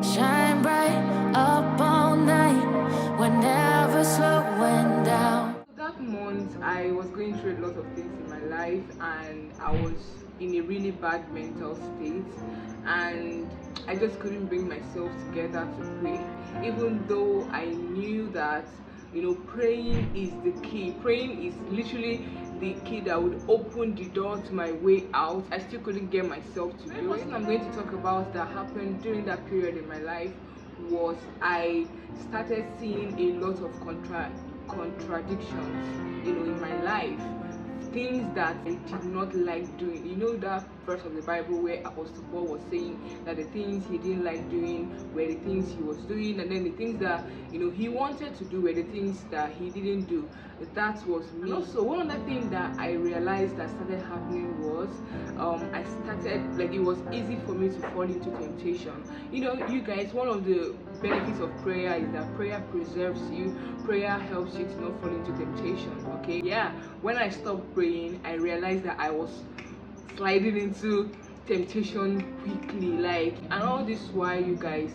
Shine bright up all night. We're never slowing down. That month, I was going through a lot of things in my life, and I was in a really bad mental state, and I just couldn't bring myself together to pray. Even though I knew that, praying is the key, praying is literally the key that would open the door to my way out. I still couldn't get myself to do it. The first thing I'm going to talk about that happened during that period in my life was I started seeing a lot of contradictions, in my life, things that I did not like doing. You know that verse of the Bible where Apostle Paul was saying that the things he didn't like doing were the things he was doing, and then the things that he wanted to do were the things that he didn't do. That was me. And also, one other thing that I realized that started happening was I started, like, it was easy for me to fall into temptation. You guys, one of the benefits of prayer is that prayer preserves you. Prayer helps you to not fall into temptation. Okay, yeah, when I stopped praying, I realized that I was sliding into temptation quickly, and all this while, you guys,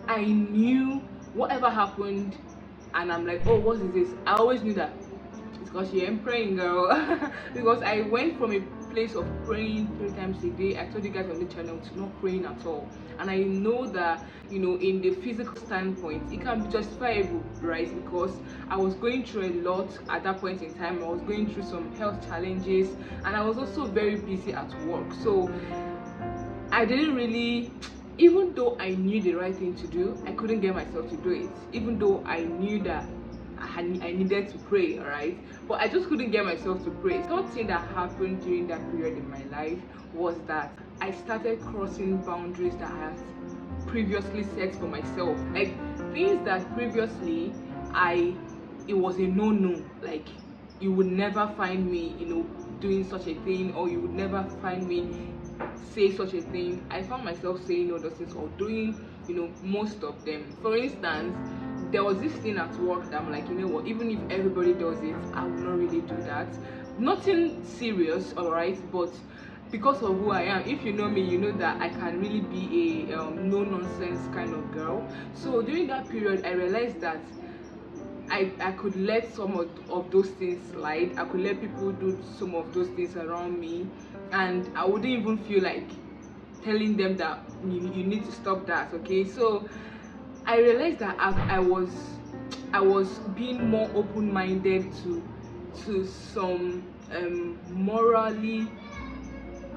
I knew whatever happened, and I'm like, oh, what is this? I always knew that it's because you ain't praying, girl. Because I went from a place of praying 3 times a day. I told you guys on the channel, to not praying at all. And I know that, in the physical standpoint, it can be justifiable, right? Because I was going through a lot at that point in time. I was going through some health challenges, and I was also very busy at work. So I didn't really, even though I knew the right thing to do, I couldn't get myself to do it. Even though I knew that I needed to pray, alright, but I just couldn't get myself to pray. The third thing that happened during that period in my life was that I started crossing boundaries that I had previously set for myself, like things that previously it was a no-no. Like, you would never find me doing such a thing, or you would never find me say such a thing. I found myself saying all those things, or doing most of them. For instance, there was this thing at work that I'm like, you know what, even if everybody does it, I will not really do that. Nothing serious, all right, but because of who I am, if you know me, you know that I can really be a no nonsense kind of girl. So during that period, I realized that I could let some of those things slide. I could let people do some of those things around me, and I wouldn't even feel like telling them that you need to stop that. Okay, so I realized that I was being more open-minded to some morally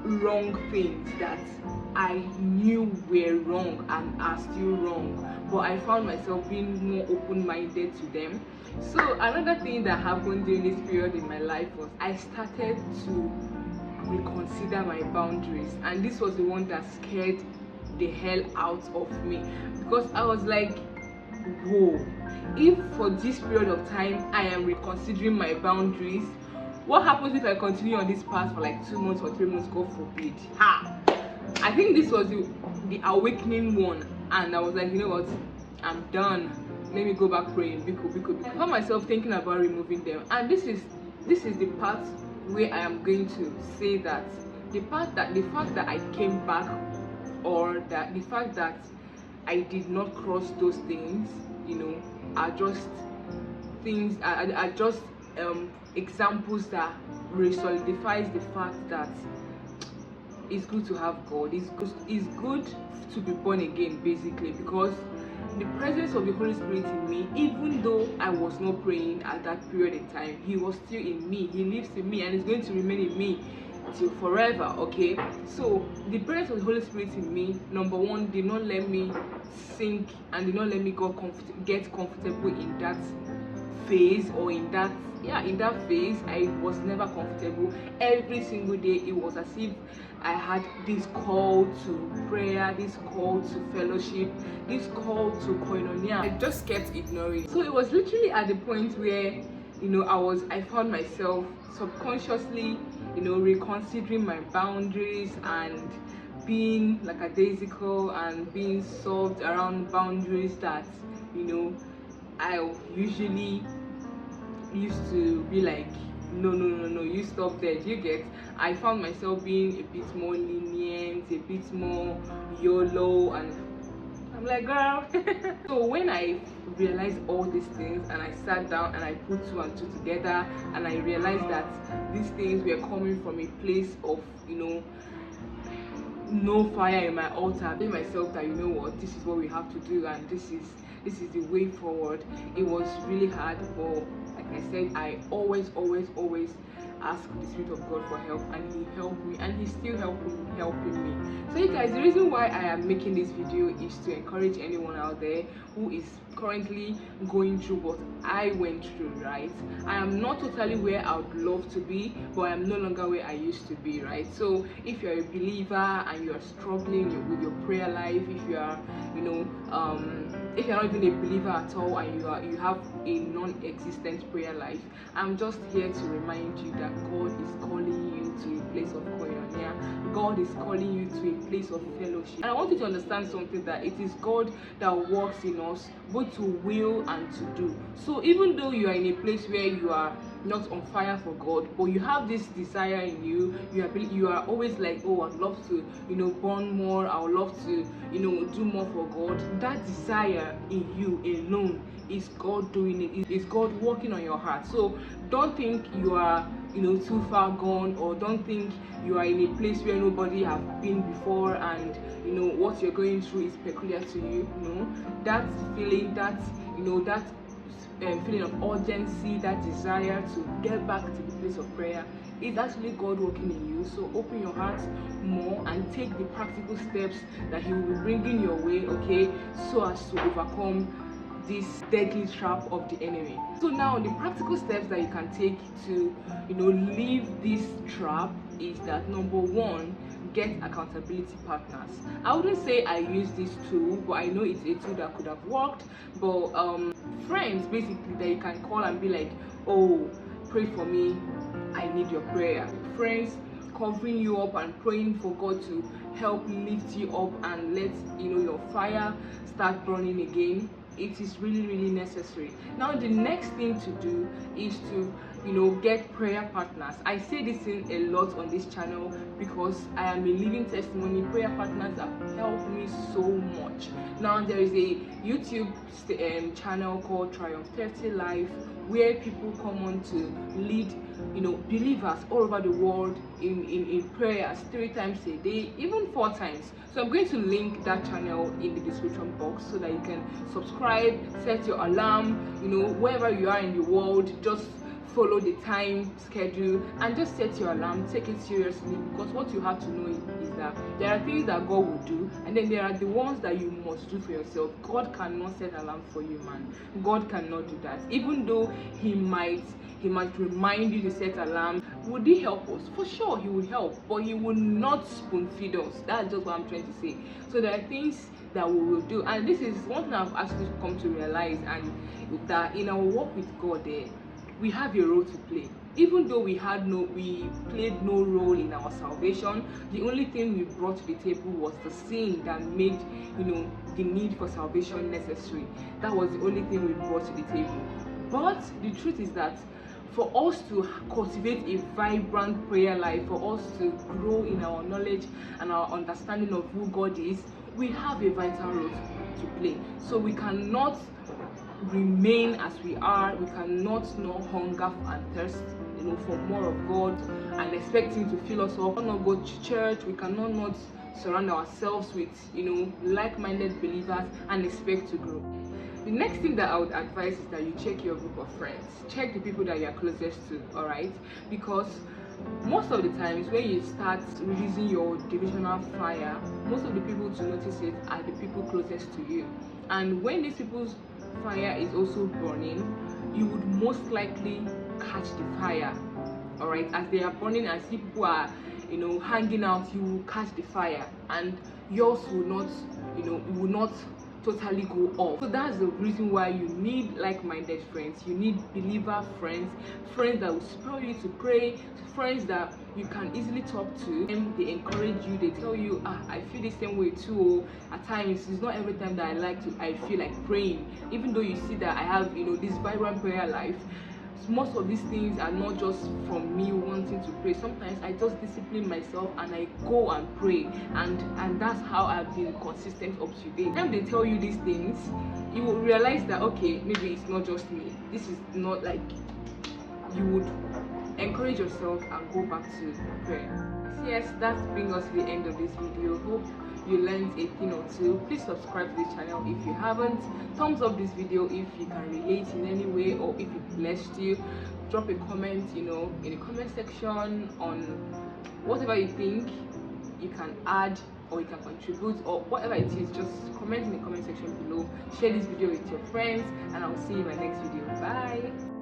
wrong things that I knew were wrong and are still wrong, but I found myself being more open-minded to them. So another thing that happened during this period in my life was I started to reconsider my boundaries, and this was the one that scared the hell out of me, because I was like, whoa, if for this period of time I am reconsidering my boundaries, what happens if I continue on this path for like 2 months or 3 months? God forbid. I think this was the awakening one, and I was like, you know what, I'm done. Let me go back praying. I found myself thinking about removing them, and this is the part where I am going to say that the fact that I came back, or that the fact that I did not cross those things, are just things, are just examples that re-solidifies the fact that it's good to have God. It's good to be born again, basically, because the presence of the Holy Spirit in me, even though I was not praying at that period in time, He was still in me. He lives in me, and is going to remain in me till forever. Okay, so the presence of the Holy Spirit in me, number one, did not let me sink, and did not let me get comfortable in that phase, or in that phase. I was never comfortable. Every single day it was as if I had this call to prayer, this call to fellowship, this call to koinonia. I just kept ignoring it. So it was literally at the point where I found myself subconsciously reconsidering my boundaries, and being like a daisical, and being solved around boundaries that I usually used to be like, no, you stop there. Do you get? I found myself being a bit more lenient, a bit more YOLO, and I'm like, girl. So when I realized all these things and I sat down and I put two and two together, and I realized that these things were coming from a place of, no fire in my altar, I told myself that, you know what, this is what we have to do, and this is the way forward. It was really hard, but like I said, I always ask the Spirit of God for help, and he helped me, and he's still helping me. So you guys, the reason why I am making this video is to encourage anyone out there who is currently going through what I went through, right? I am not totally where I would love to be, but I am no longer where I used to be, right? So if you're a believer and you're struggling with your prayer life, if you are, if you're not even a believer at all and you have a non-existent prayer life, I'm just here to remind you that God is calling you to a place of koinonia. God is calling you to a place of fellowship. And I want you to understand something, that it is God that works in us both to will and to do. So even though you are in a place where you are not on fire for God, but you have this desire in you, you are always like, oh, I'd love to, burn more, I would love to, do more for God. That desire in you alone is God doing it. It's God working on your heart. So don't think you are, too far gone, or don't think you are in a place where nobody have been before, and what you're going through is peculiar to you. That feeling, that feeling of urgency, that desire to get back to the place of prayer, is actually God working in you. So open your heart more and take the practical steps that he will be bringing your way, okay, so as to overcome this deadly trap of the enemy. So now the practical steps that you can take to leave this trap is that, number one, get accountability partners. I wouldn't say I use this tool, but I know it's a tool that could have worked. But friends basically that you can call and be like, oh, pray for me, I need your prayer. Friends covering you up and praying for God to help lift you up and let your fire start burning again. It is really necessary. Now the next thing to do is to get prayer partners. I say this thing a lot on this channel because I am a living testimony. Prayer partners have helped me so much. Now there is a YouTube channel called Triumph 30 Life, where people come on to lead believers all over the world in prayers 3 times a day, even 4 times. So I'm going to link that channel in the description box so that you can subscribe, set your alarm, wherever you are in the world, just follow the time schedule and just set your alarm. Take it seriously, because what you have to know is that there are things that God will do, and then there are the ones that you must do for yourself. God cannot set alarm for you, man. God cannot do that. Even though he might remind you to set alarm. Would he help us? For sure he will help, but he will not spoon feed us. That's just what I'm trying to say. So there are things that we will do, and this is one thing I've actually come to realize, and that in our walk with God, we have a role to play. Even though we played no role in our salvation, the only thing we brought to the table was the sin that made the need for salvation necessary. That was the only thing we brought to the table. But the truth is that for us to cultivate a vibrant prayer life, for us to grow in our knowledge and our understanding of who God is, we have a vital role to play. So we cannot remain as we are. We cannot know hunger and thirst for more of God and expect him to fill us up. We cannot go to church. We cannot not surround ourselves with like-minded believers and expect to grow. The next thing that I would advise is that you check your group of friends. Check the people that you are closest to, all right? Because most of the times when you start releasing your devotional fire, most of the people to notice it are the people closest to you. And when these people's fire is also burning, you would most likely catch the fire, all right? As they are burning and see people are hanging out, you will catch the fire, and yours will not will not totally go off. So that's the reason why you need like-minded friends. You need believer friends, friends that will spur you to pray, friends that you can easily talk to, and they encourage you. They tell you, I feel the same way too. At times it's not every time that I feel like praying, even though you see that I have this vibrant prayer life. most of these things are not just from me wanting to pray. Sometimes I just discipline myself and I go and pray, and that's how I've been consistent up to date. When they tell you these things, you will realize that okay, maybe it's not just me. This is not like, you would encourage yourself and go back to prayer. So yes, that brings us to the end of this video. Hope you learned a thing or two. Please subscribe to the channel if you haven't. Thumbs up this video if you can relate in any way, or if it blessed you. Drop a comment, in the comment section on whatever you think you can add or you can contribute, or whatever it is. Just comment in the comment section below. Share this video with your friends, and I'll see you in my next video. Bye.